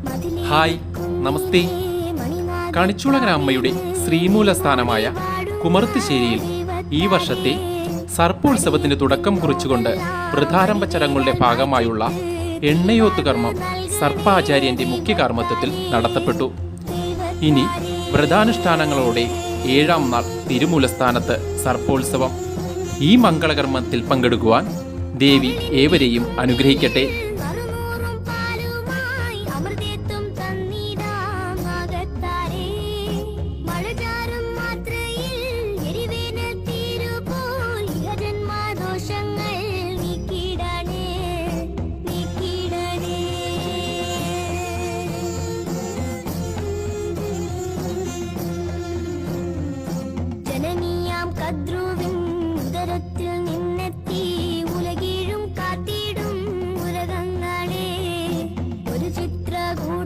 Hi, നമസ്തേ. കണിച്ചുളങ്ങര അമ്മയുടെ ശ്രീമൂലസ്ഥാനമായ കുമർത്തുശ്ശേരിയിൽ ഈ വർഷത്തെ സർപ്പോത്സവത്തിന് തുടക്കം കുറിച്ചുകൊണ്ട് വൃദ്ധാരംഭ ചടങ്ങുകളുടെ ഭാഗമായുള്ള എണ്ണയോത്ത് കർമ്മം സർപ്പാചാര്യന്റെ മുഖ്യ കർമ്മത്വത്തിൽ നടത്തപ്പെട്ടു. ഇനി വ്രതാനുഷ്ഠാനങ്ങളോടെ 7-ാം നാൾ തിരുമൂലസ്ഥാനത്ത് സർപ്പോത്സവം. ഈ മംഗളകർമ്മത്തിൽ പങ്കെടുക്കുവാൻ ദേവി ഏവരെയും അനുഗ്രഹിക്കട്ടെ. ഒരു ചിത്രകൂട